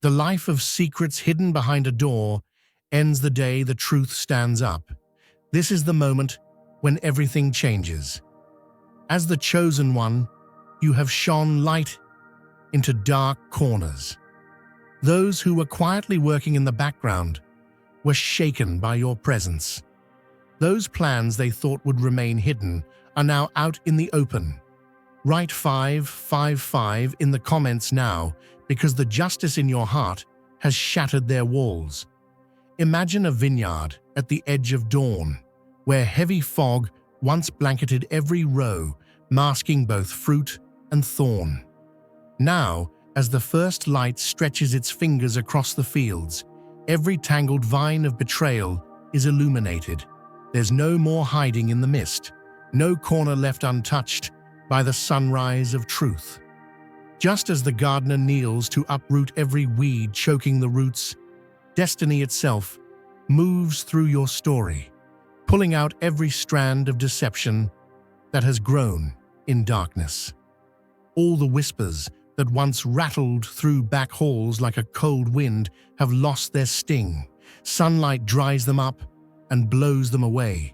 The life of secrets hidden behind a door ends the day the truth stands up. This is the moment when everything changes. As the chosen one, you have shone light into dark corners. Those who were quietly working in the background were shaken by your presence. Those plans they thought would remain hidden are now out in the open. Write 555 in the comments now, because the justice in your heart has shattered their walls. Imagine a vineyard at the edge of dawn, where heavy fog once blanketed every row, masking both fruit and thorn. Now, as the first light stretches its fingers across the fields, every tangled vine of betrayal is illuminated. There's no more hiding in the mist, no corner left untouched by the sunrise of truth. Just as the gardener kneels to uproot every weed choking the roots, destiny itself moves through your story, pulling out every strand of deception that has grown in darkness. All the whispers that once rattled through back halls like a cold wind have lost their sting. Sunlight dries them up and blows them away.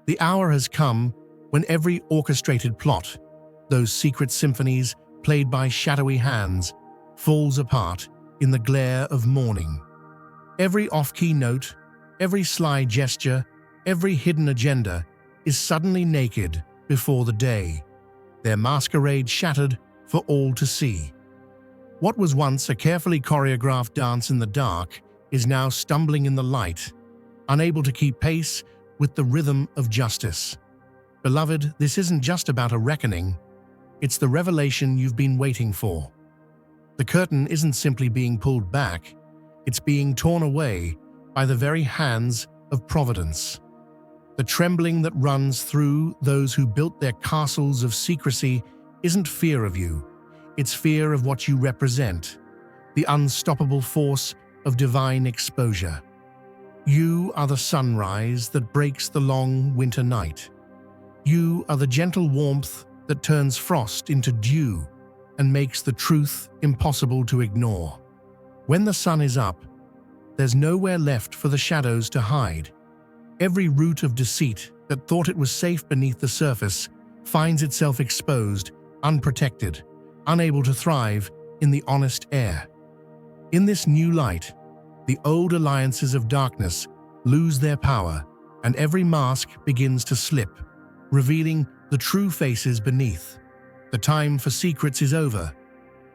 The hour has come when every orchestrated plot, those secret symphonies played by shadowy hands, falls apart in the glare of morning. Every off-key note, every sly gesture, every hidden agenda is suddenly naked before the day, their masquerade shattered for all to see. What was once a carefully choreographed dance in the dark is now stumbling in the light, unable to keep pace with the rhythm of justice. Beloved, this isn't just about a reckoning, it's the revelation you've been waiting for. The curtain isn't simply being pulled back, it's being torn away by the very hands of providence. The trembling that runs through those who built their castles of secrecy isn't fear of you, it's fear of what you represent, the unstoppable force of divine exposure. You are the sunrise that breaks the long winter night. You are the gentle warmth that turns frost into dew and makes the truth impossible to ignore. When the sun is up, there's nowhere left for the shadows to hide. Every root of deceit that thought it was safe beneath the surface finds itself exposed, unprotected, unable to thrive in the honest air. In this new light, the old alliances of darkness lose their power, and every mask begins to slip, revealing the true faces beneath. The time for secrets is over,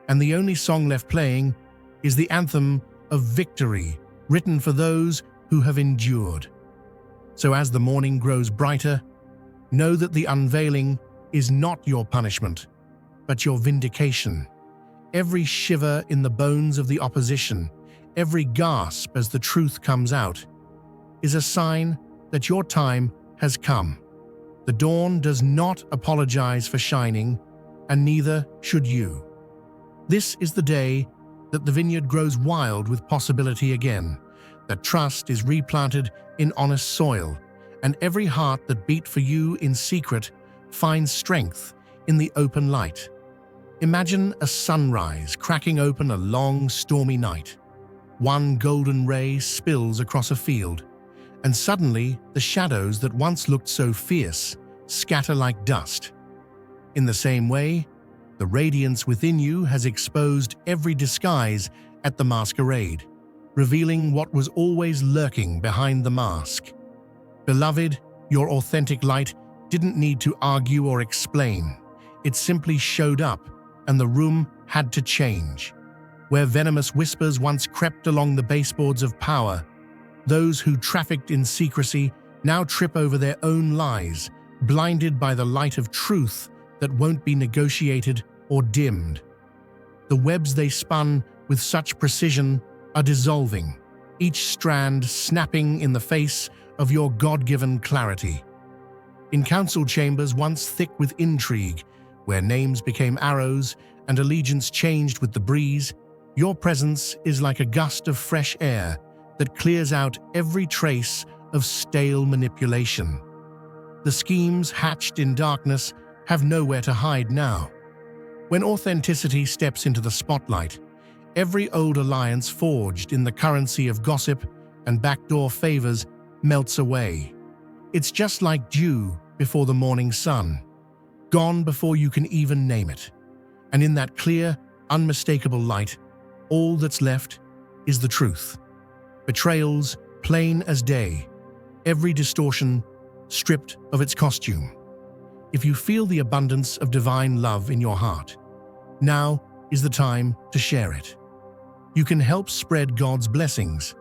and the only song left playing is the anthem of victory written for those who have endured. So as the morning grows brighter, know that the unveiling is not your punishment, but your vindication. Every shiver in the bones of the opposition, every gasp as the truth comes out, is a sign that your time has come. The dawn does not apologize for shining, and neither should you. This is the day that the vineyard grows wild with possibility again, that trust is replanted in honest soil, and every heart that beat for you in secret finds strength in the open light. Imagine a sunrise cracking open a long, stormy night. One golden ray spills across a field, and suddenly the shadows that once looked so fierce scatter like dust. In the same way, the radiance within you has exposed every disguise at the masquerade, revealing what was always lurking behind the mask. Beloved, your authentic light didn't need to argue or explain. It simply showed up, and the room had to change. Where venomous whispers once crept along the baseboards of power, those who trafficked in secrecy now trip over their own lies, blinded by the light of truth that won't be negotiated or dimmed. The webs they spun with such precision are dissolving, each strand snapping in the face of your God-given clarity. In council chambers once thick with intrigue, where names became arrows and allegiance changed with the breeze, your presence is like a gust of fresh air that clears out every trace of stale manipulation. The schemes hatched in darkness have nowhere to hide now. When authenticity steps into the spotlight, Every old alliance forged in the currency of gossip and backdoor favors melts away. It's just like dew before the morning sun, gone before you can even name it. And in that clear, unmistakable light, all that's left is the truth. Betrayals plain as day, every distortion stripped of its costume. If you feel the abundance of divine love in your heart, now is the time to share it. You can help spread God's blessings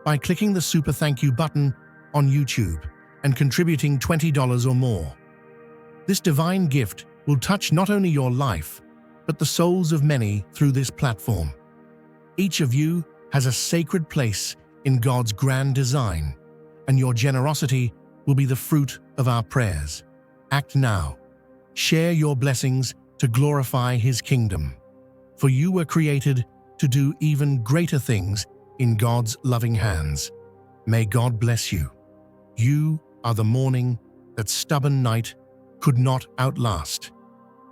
by clicking the Super Thank You button on YouTube and contributing $20 or more. This divine gift will touch not only your life, but the souls of many through this platform. Each of you has a sacred place in God's grand design, and your generosity will be the fruit of our prayers. Act now. Share your blessings to glorify His kingdom. For you were created to do even greater things in God's loving hands. May God bless you. You are the morning that stubborn night could not outlast.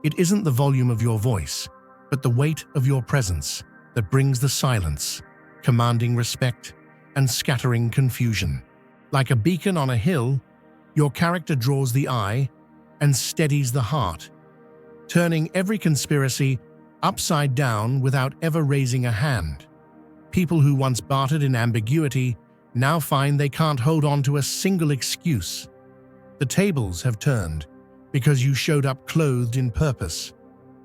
It isn't the volume of your voice, but the weight of your presence that brings the silence, commanding respect and scattering confusion. Like a beacon on a hill, your character draws the eye and steadies the heart, turning every conspiracy upside down without ever raising a hand. People who once bartered in ambiguity now find they can't hold on to a single excuse. The tables have turned because you showed up clothed in purpose,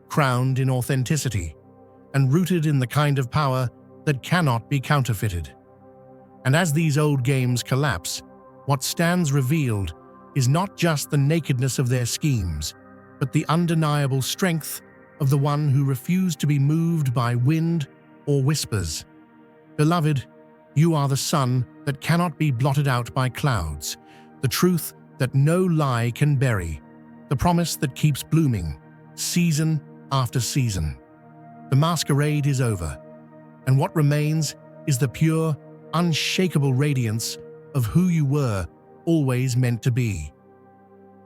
crowned in authenticity, and rooted in the kind of power that cannot be counterfeited. And as these old games collapse, what stands revealed is not just the nakedness of their schemes, but the undeniable strength of the one who refused to be moved by wind or whispers. Beloved, you are the sun that cannot be blotted out by clouds, the truth that no lie can bury, the promise that keeps blooming, season after season. The masquerade is over, and what remains is the pure, unshakable radiance of who you were always meant to be.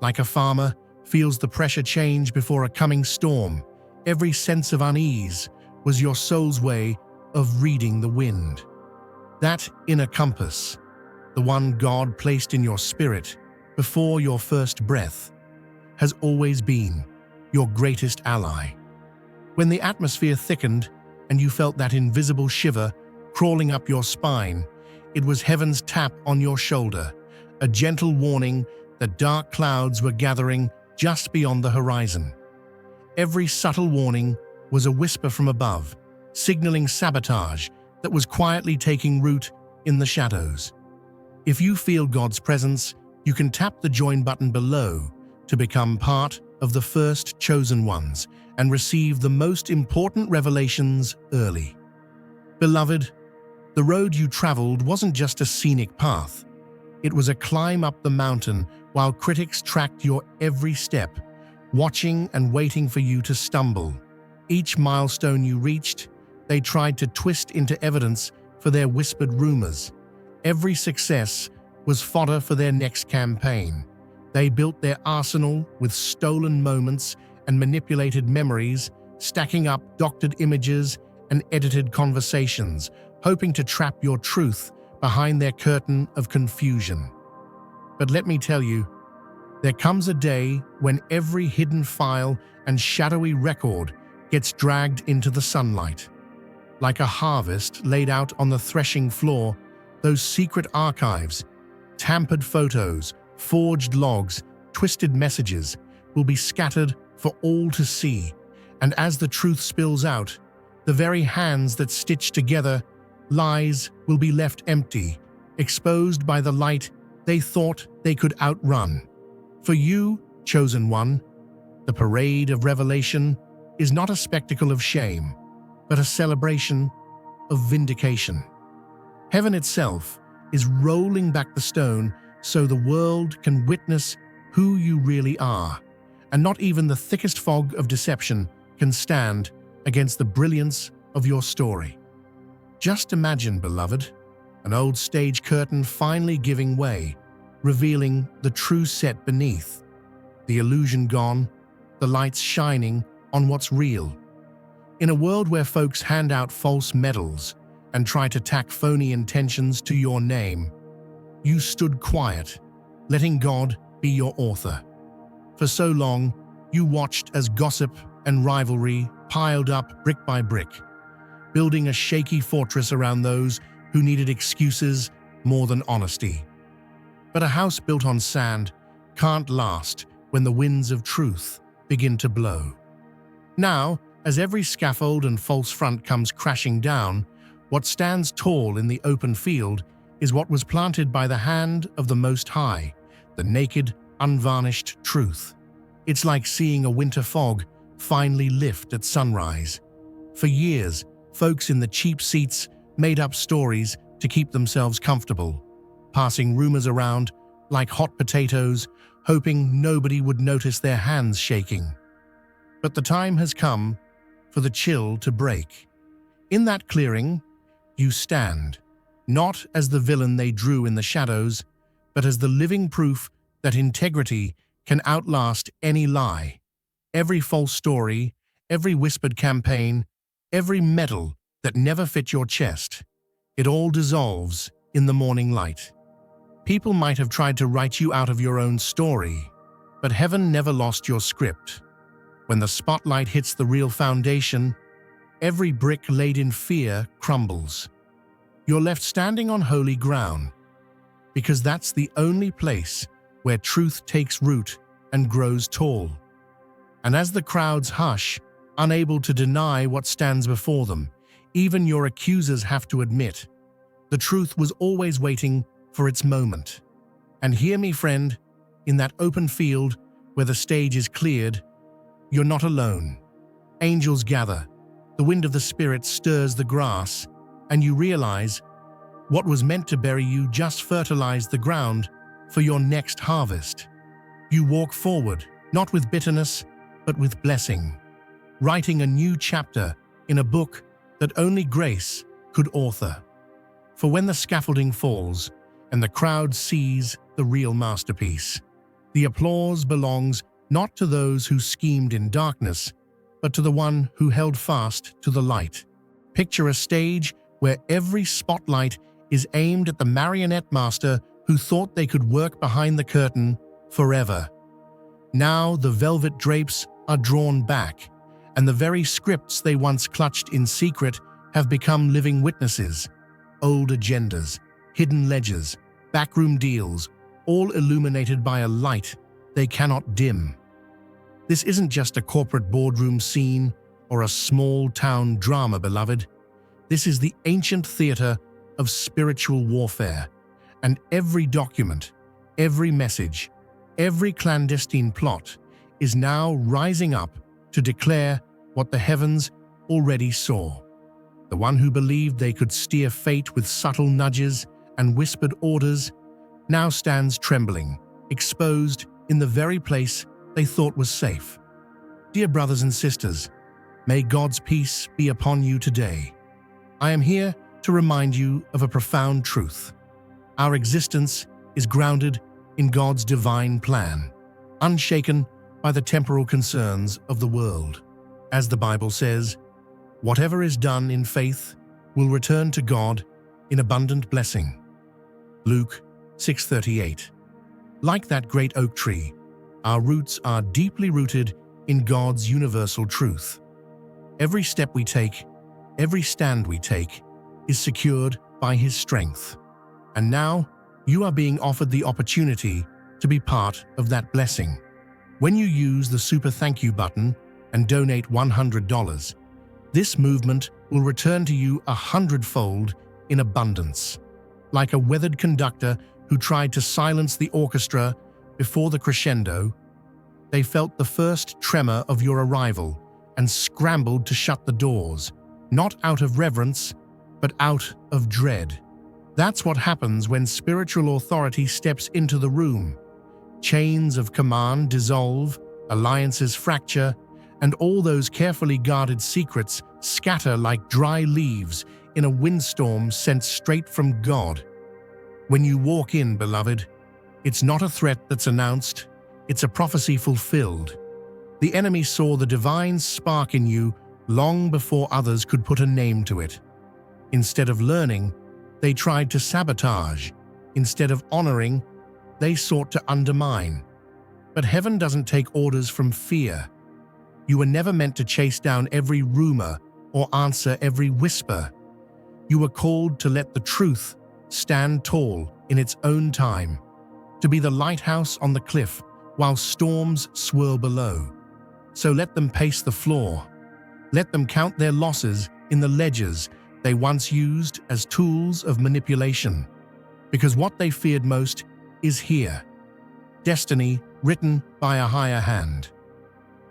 Like a farmer feels the pressure change before a coming storm, every sense of unease was your soul's way of reading the wind. That inner compass, the one God placed in your spirit before your first breath, has always been your greatest ally. When the atmosphere thickened and you felt that invisible shiver crawling up your spine, it was heaven's tap on your shoulder, a gentle warning that dark clouds were gathering just beyond the horizon. Every subtle warning was a whisper from above, signaling sabotage that was quietly taking root in the shadows. If you feel God's presence, you can tap the join button below to become part of the first chosen ones and receive the most important revelations early. Beloved, the road you traveled wasn't just a scenic path. It was a climb up the mountain while critics tracked your every step, watching and waiting for you to stumble. Each milestone you reached, they tried to twist into evidence for their whispered rumors. Every success was fodder for their next campaign. They built their arsenal with stolen moments and manipulated memories, stacking up doctored images and edited conversations, hoping to trap your truth behind their curtain of confusion. But let me tell you, there comes a day when every hidden file and shadowy record gets dragged into the sunlight. Like a harvest laid out on the threshing floor, those secret archives, tampered photos, forged logs, twisted messages will be scattered for all to see. And as the truth spills out, the very hands that stitch together lies will be left empty, exposed by the light they thought they could outrun. For you, chosen one, the parade of revelation is not a spectacle of shame, but a celebration of vindication. Heaven itself is rolling back the stone so the world can witness who you really are, and not even the thickest fog of deception can stand against the brilliance of your story. Just imagine, beloved, an old stage curtain finally giving way, revealing the true set beneath. The illusion gone, the lights shining on what's real. In a world where folks hand out false medals and try to tack phony intentions to your name, you stood quiet, letting God be your author. For so long, you watched as gossip and rivalry piled up brick by brick, building a shaky fortress around those who needed excuses more than honesty. But a house built on sand can't last when the winds of truth begin to blow. Now, as every scaffold and false front comes crashing down, what stands tall in the open field is what was planted by the hand of the Most High, the naked, unvarnished truth. It's like seeing a winter fog finally lift at sunrise. For years, folks in the cheap seats made up stories to keep themselves comfortable, passing rumors around like hot potatoes, hoping nobody would notice their hands shaking. But the time has come for the chill to break. In that clearing, you stand, not as the villain they drew in the shadows, but as the living proof that integrity can outlast any lie. Every false story, every whispered campaign, every medal that never fit your chest, it all dissolves in the morning light. People might have tried to write you out of your own story, but heaven never lost your script. When the spotlight hits the real foundation, every brick laid in fear crumbles. You're left standing on holy ground, because that's the only place where truth takes root and grows tall. And as the crowds hush, unable to deny what stands before them, even your accusers have to admit, the truth was always waiting for its moment. And hear me, friend, in that open field where the stage is cleared, you're not alone. Angels gather, the wind of the Spirit stirs the grass, and you realize what was meant to bury you just fertilized the ground for your next harvest. You walk forward, not with bitterness, but with blessing, writing a new chapter in a book that only grace could author. For when the scaffolding falls and the crowd sees the real masterpiece, the applause belongs not to those who schemed in darkness, but to the one who held fast to the light. Picture a stage where every spotlight is aimed at the marionette master who thought they could work behind the curtain forever. Now the velvet drapes are drawn back, and the very scripts they once clutched in secret have become living witnesses. Old agendas, hidden ledgers, backroom deals, all illuminated by a light they cannot dim. This isn't just a corporate boardroom scene or a small-town drama, beloved. This is the ancient theater of spiritual warfare, and every document, every message, every clandestine plot is now rising up to declare what the heavens already saw. The one who believed they could steer fate with subtle nudges and whispered orders now stands trembling, exposed in the very place they thought was safe. Dear brothers and sisters, may God's peace be upon you today. I am here to remind you of a profound truth. Our existence is grounded in God's divine plan, unshaken by the temporal concerns of the world. As the Bible says, whatever is done in faith will return to God in abundant blessing. Luke 6:38. Like that great oak tree, our roots are deeply rooted in God's universal truth. Every step we take, every stand we take, is secured by His strength. And now, you are being offered the opportunity to be part of that blessing. When you use the Super Thank You button and donate $100, this movement will return to you 100-fold in abundance. Like a weathered conductor who tried to silence the orchestra before the crescendo, they felt the first tremor of your arrival and scrambled to shut the doors, not out of reverence, but out of dread. That's what happens when spiritual authority steps into the room. Chains of command dissolve, alliances fracture, and all those carefully guarded secrets scatter like dry leaves in a windstorm sent straight from God. When you walk in, beloved, it's not a threat that's announced, it's a prophecy fulfilled. The enemy saw the divine spark in you long before others could put a name to it. Instead of learning, they tried to sabotage. Instead of honoring, they sought to undermine. But heaven doesn't take orders from fear. You were never meant to chase down every rumor or answer every whisper. You were called to let the truth stand tall in its own time, to be the lighthouse on the cliff while storms swirl below. So let them pace the floor. Let them count their losses in the ledgers they once used as tools of manipulation. Because what they feared most is here. Destiny written by a higher hand.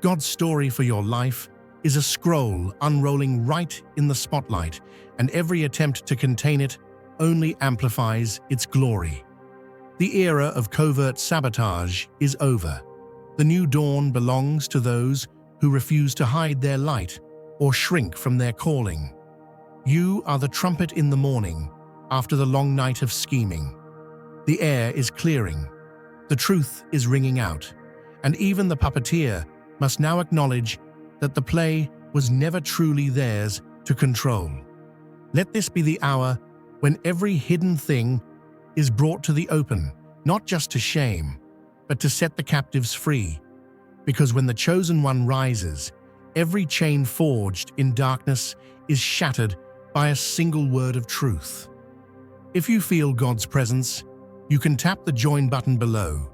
God's story for your life is a scroll unrolling right in the spotlight, and every attempt to contain it only amplifies its glory. The era of covert sabotage is over. The new dawn belongs to those who refuse to hide their light or shrink from their calling. You are the trumpet in the morning after the long night of scheming. The air is clearing. The truth is ringing out, and even the puppeteer must now acknowledge that the play was never truly theirs to control. Let this be the hour when every hidden thing is brought to the open, not just to shame, but to set the captives free. Because when the chosen one rises, every chain forged in darkness is shattered by a single word of truth. If you feel God's presence, you can tap the join button below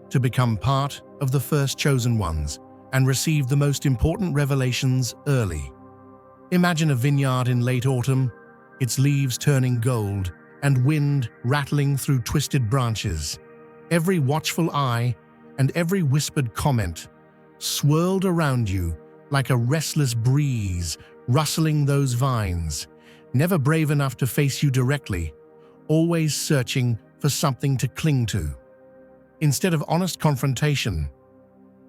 to become part of the first chosen ones and receive the most important revelations early. Imagine a vineyard in late autumn, its leaves turning gold and wind rattling through twisted branches. Every watchful eye and every whispered comment swirled around you like a restless breeze rustling those vines, never brave enough to face you directly, always searching for something to cling to. Instead of honest confrontation,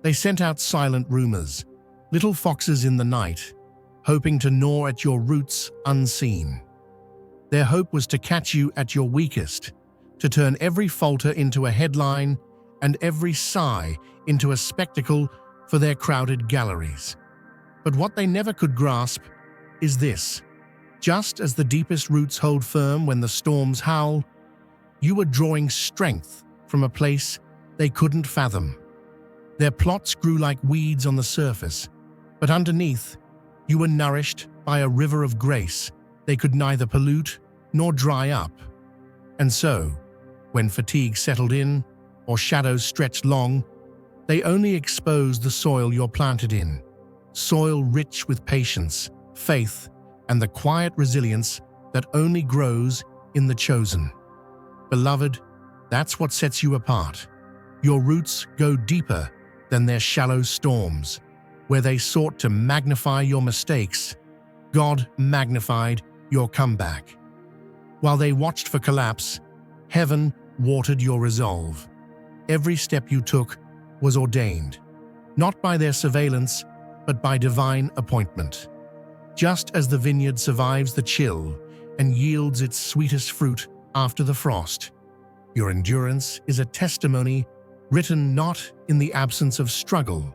they sent out silent rumors, little foxes in the night, hoping to gnaw at your roots unseen. Their hope was to catch you at your weakest, to turn every falter into a headline and every sigh into a spectacle for their crowded galleries. But what they never could grasp is this: just as the deepest roots hold firm when the storms howl, you were drawing strength from a place they couldn't fathom. Their plots grew like weeds on the surface, but underneath, you were nourished by a river of grace they could neither pollute nor dry up. And so, when fatigue settled in or shadows stretched long, they only exposed the soil you're planted in, soil rich with patience, faith, and the quiet resilience that only grows in the chosen. Beloved, that's what sets you apart. Your roots go deeper than their shallow storms. Where they sought to magnify your mistakes, God magnified your comeback. While they watched for collapse, heaven watered your resolve. Every step you took was ordained, not by their surveillance, but by divine appointment. Just as the vineyard survives the chill and yields its sweetest fruit after the frost, your endurance is a testimony written not in the absence of struggle,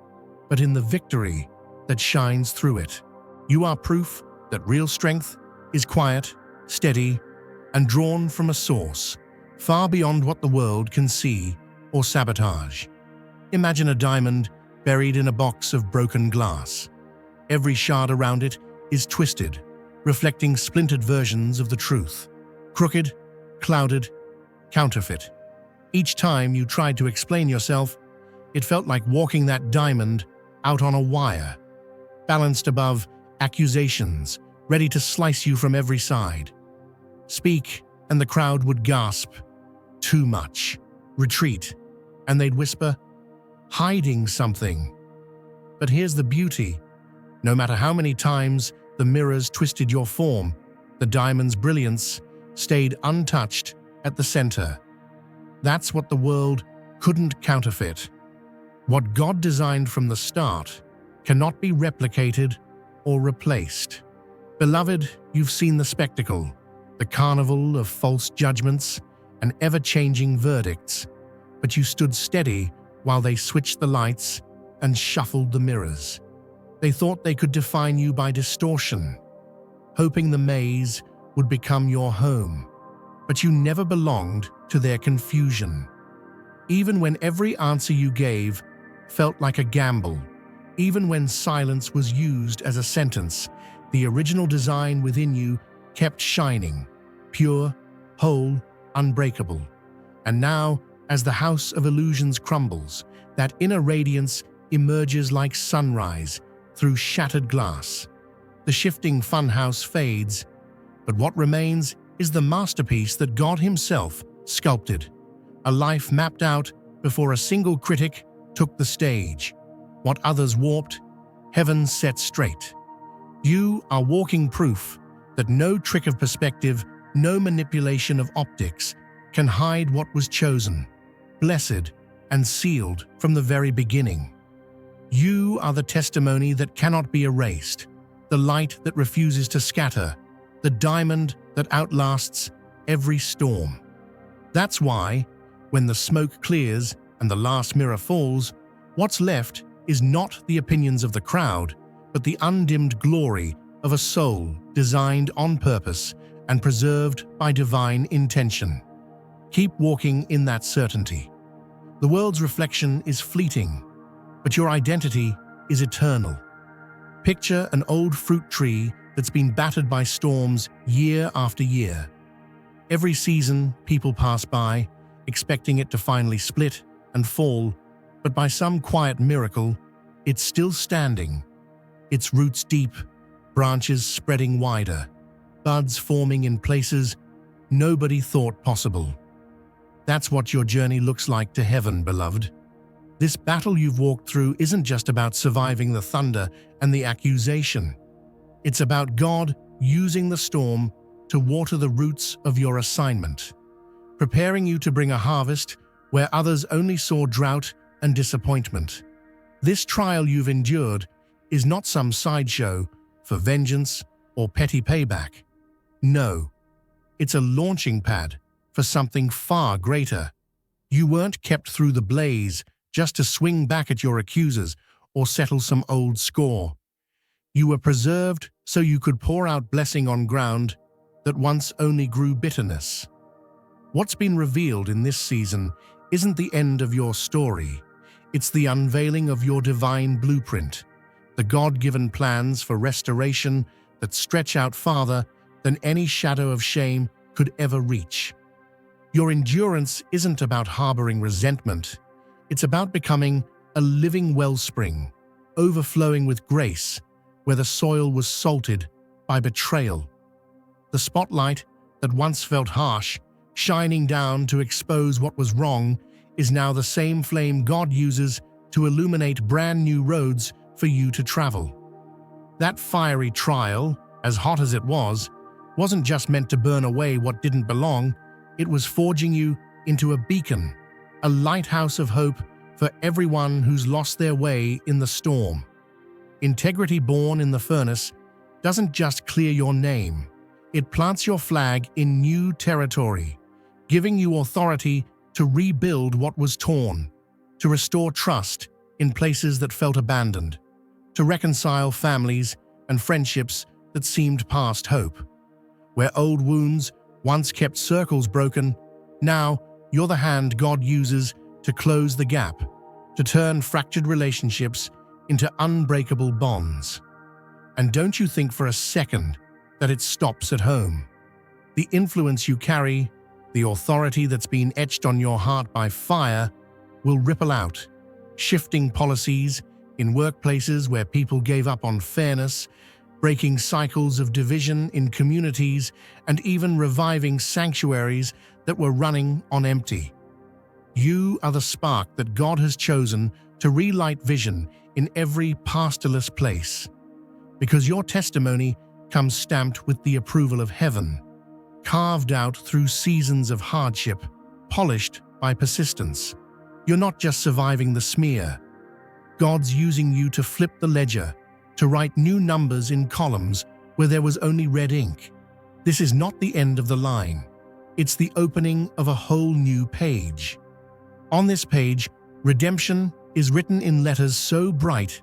but in the victory that shines through it. You are proof that real strength is quiet, steady, and drawn from a source far beyond what the world can see or sabotage. Imagine a diamond buried in a box of broken glass. Every shard around it is twisted, reflecting splintered versions of the truth. Crooked, clouded, counterfeit. Each time you tried to explain yourself, it felt like walking that diamond out on a wire, balanced above accusations, ready to slice you from every side. Speak, and the crowd would gasp, "Too much." Retreat, and they'd whisper, "Hiding something." But here's the beauty. No matter how many times the mirrors twisted your form, the diamond's brilliance stayed untouched at the center. That's what the world couldn't counterfeit. What God designed from the start cannot be replicated or replaced. Beloved, you've seen the spectacle, the carnival of false judgments and ever-changing verdicts, but you stood steady while they switched the lights and shuffled the mirrors. They thought they could define you by distortion, hoping the maze would become your home. But you never belonged to their confusion. Even when every answer you gave felt like a gamble, even when silence was used as a sentence, the original design within you kept shining, pure, whole, unbreakable. And now, as the house of illusions crumbles, that inner radiance emerges like sunrise through shattered glass. The shifting funhouse fades, but what remains is the masterpiece that God Himself sculpted, a life mapped out before a single critic took the stage. What others warped, heaven set straight. You are walking proof that no trick of perspective, no manipulation of optics can hide what was chosen, blessed, and sealed from the very beginning. You are the testimony that cannot be erased, the light that refuses to scatter, the diamond that outlasts every storm. That's why, when the smoke clears and the last mirror falls, what's left is not the opinions of the crowd, but the undimmed glory of a soul designed on purpose and preserved by divine intention. Keep walking in that certainty. The world's reflection is fleeting, but your identity is eternal. Picture an old fruit tree that's been battered by storms year after year. Every season, people pass by, expecting it to finally split and fall, but by some quiet miracle, it's still standing, its roots deep, branches spreading wider, buds forming in places nobody thought possible. That's what your journey looks like to heaven, beloved. This battle you've walked through isn't just about surviving the thunder and the accusation. It's about God using the storm to water the roots of your assignment, preparing you to bring a harvest where others only saw drought and disappointment. This trial you've endured is not some sideshow for vengeance or petty payback. No, it's a launching pad for something far greater. You weren't kept through the blaze just to swing back at your accusers or settle some old score. You were preserved so you could pour out blessing on ground that once only grew bitterness. What's been revealed in this season isn't the end of your story. It's the unveiling of your divine blueprint, the God-given plans for restoration that stretch out farther than any shadow of shame could ever reach. Your endurance isn't about harboring resentment. It's about becoming a living wellspring, overflowing with grace, where the soil was salted by betrayal. The spotlight that once felt harsh, shining down to expose what was wrong, is now the same flame God uses to illuminate brand new roads for you to travel. That fiery trial, as hot as it wasn't just meant to burn away what didn't belong. It was forging you into a beacon, a lighthouse of hope for everyone who's lost their way in the storm. Integrity born in the furnace doesn't just clear your name, it plants your flag in new territory, giving you authority to rebuild what was torn, to restore trust in places that felt abandoned, to reconcile families and friendships that seemed past hope. Where old wounds once kept circles broken, now you're the hand God uses to close the gap, to turn fractured relationships into unbreakable bonds. And don't you think for a second that it stops at home. The influence you carry, the authority that's been etched on your heart by fire, will ripple out, shifting policies in workplaces where people gave up on fairness, breaking cycles of division in communities, and even reviving sanctuaries that were running on empty. You are the spark that God has chosen to relight vision in every pastorless place, because your testimony comes stamped with the approval of heaven, carved out through seasons of hardship, polished by persistence. You're not just surviving the smear. God's using you to flip the ledger, to write new numbers in columns where there was only red ink. This is not the end of the line. It's the opening of a whole new page. On this page, redemption is written in letters so bright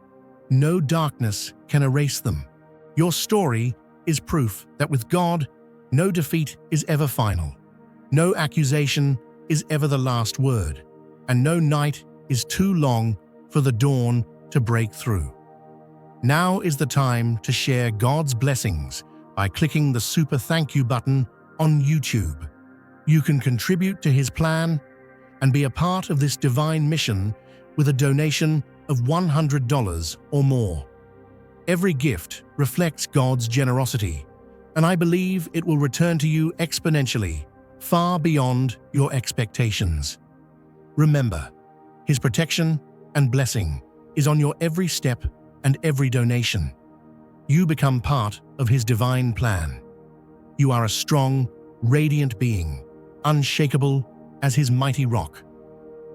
no darkness can erase them. Your story is proof that with God, no defeat is ever final. No accusation is ever the last word, and no night is too long for the dawn to break through. Now is the time to share God's blessings by clicking the super thank you button on YouTube. You can contribute to His plan and be a part of this divine mission with a donation of $100 or more. Every gift reflects God's generosity, and I believe it will return to you exponentially, far beyond your expectations. Remember, His protection and blessing is on your every step and every donation. You become part of His divine plan. You are a strong, radiant being, unshakable as His mighty rock.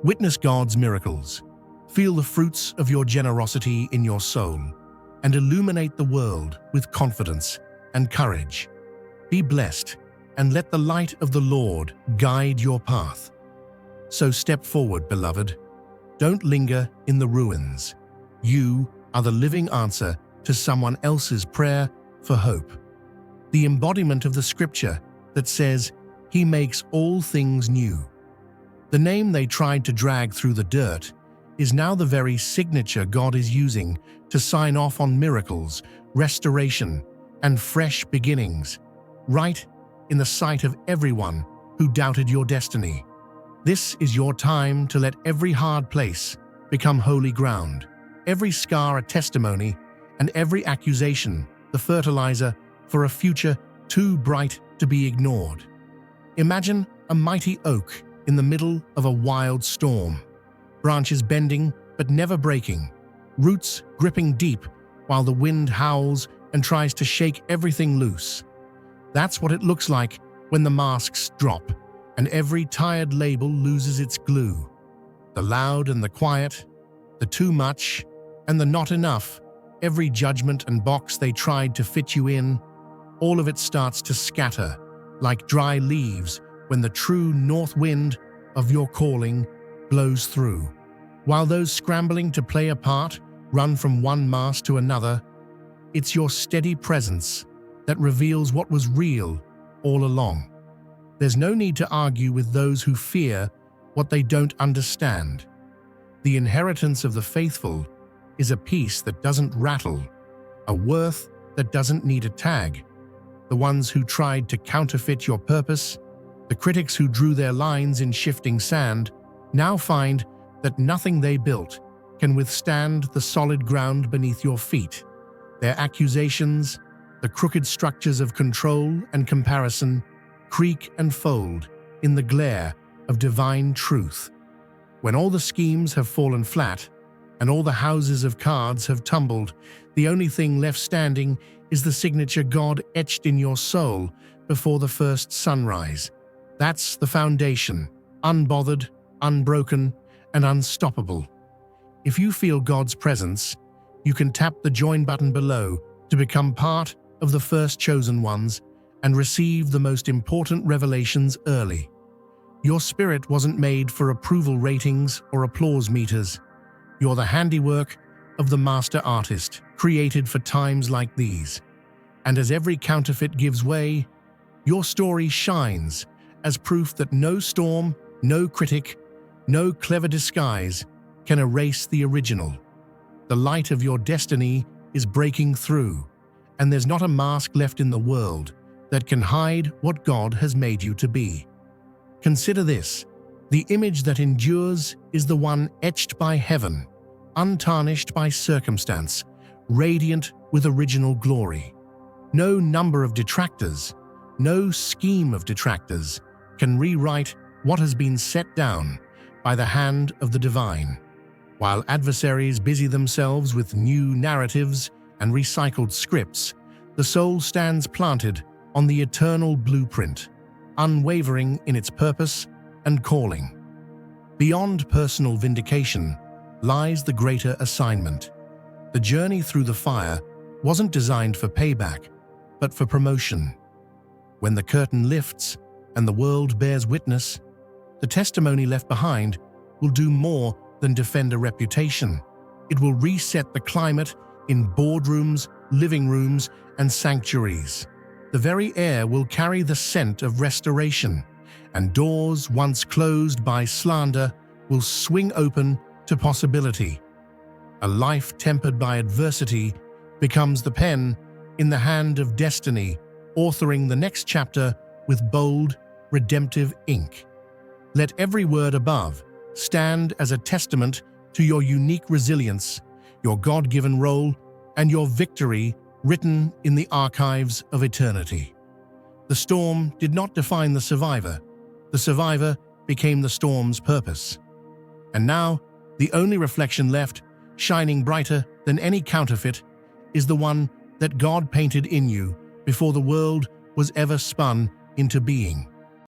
Witness God's miracles. Feel the fruits of your generosity in your soul, and illuminate the world with confidence and courage. Be blessed, and let the light of the Lord guide your path. So step forward, beloved. Don't linger in the ruins. You are the living answer to someone else's prayer for hope. The embodiment of the scripture that says, He makes all things new. The name they tried to drag through the dirt is now the very signature God is using to sign off on miracles, restoration, and fresh beginnings, right in the sight of everyone who doubted your destiny. This is your time to let every hard place become holy ground, every scar a testimony, and every accusation the fertilizer for a future too bright to be ignored. Imagine a mighty oak in the middle of a wild storm, branches bending but never breaking, roots gripping deep while the wind howls and tries to shake everything loose. That's what it looks like when the masks drop and every tired label loses its glue. The loud and the quiet, the too much and the not enough, every judgment and box they tried to fit you in, all of it starts to scatter like dry leaves when the true north wind of your calling blows through. While those scrambling to play a part run from one mast to another, it's your steady presence that reveals what was real all along. There's no need to argue with those who fear what they don't understand. The inheritance of the faithful is a peace that doesn't rattle, a worth that doesn't need a tag. The ones who tried to counterfeit your purpose, the critics who drew their lines in shifting sand, now find that nothing they built can withstand the solid ground beneath your feet. Their accusations, the crooked structures of control and comparison, creak and fold in the glare of divine truth. When all the schemes have fallen flat and all the houses of cards have tumbled, the only thing left standing is the signature God etched in your soul before the first sunrise. That's the foundation, unbothered, unbroken, and unstoppable. If you feel God's presence, you can tap the join button below to become part of the first chosen ones and receive the most important revelations early. Your spirit wasn't made for approval ratings or applause meters. You're the handiwork of the master artist, created for times like these. And as every counterfeit gives way, your story shines as proof that no storm, no critic, no clever disguise can erase the original. The light of your destiny is breaking through, and there's not a mask left in the world that can hide what God has made you to be. Consider this: the image that endures is the one etched by heaven, untarnished by circumstance, radiant with original glory. No number of detractors, no scheme of detractors can rewrite what has been set down by the hand of the divine. While adversaries busy themselves with new narratives and recycled scripts, the soul stands planted on the eternal blueprint, unwavering in its purpose and calling. Beyond personal vindication lies the greater assignment. The journey through the fire wasn't designed for payback, but for promotion. When the curtain lifts and the world bears witness, the testimony left behind will do more than defend a reputation. It will reset the climate in boardrooms, living rooms, and sanctuaries. The very air will carry the scent of restoration, and doors once closed by slander will swing open to possibility. A life tempered by adversity becomes the pen in the hand of destiny, authoring the next chapter with bold, redemptive ink. Let every word above stand as a testament to your unique resilience, your God-given role, and your victory written in the archives of eternity. The storm did not define the survivor. The survivor became the storm's purpose. And now, the only reflection left, shining brighter than any counterfeit, is the one that God painted in you before the world was ever spun into being.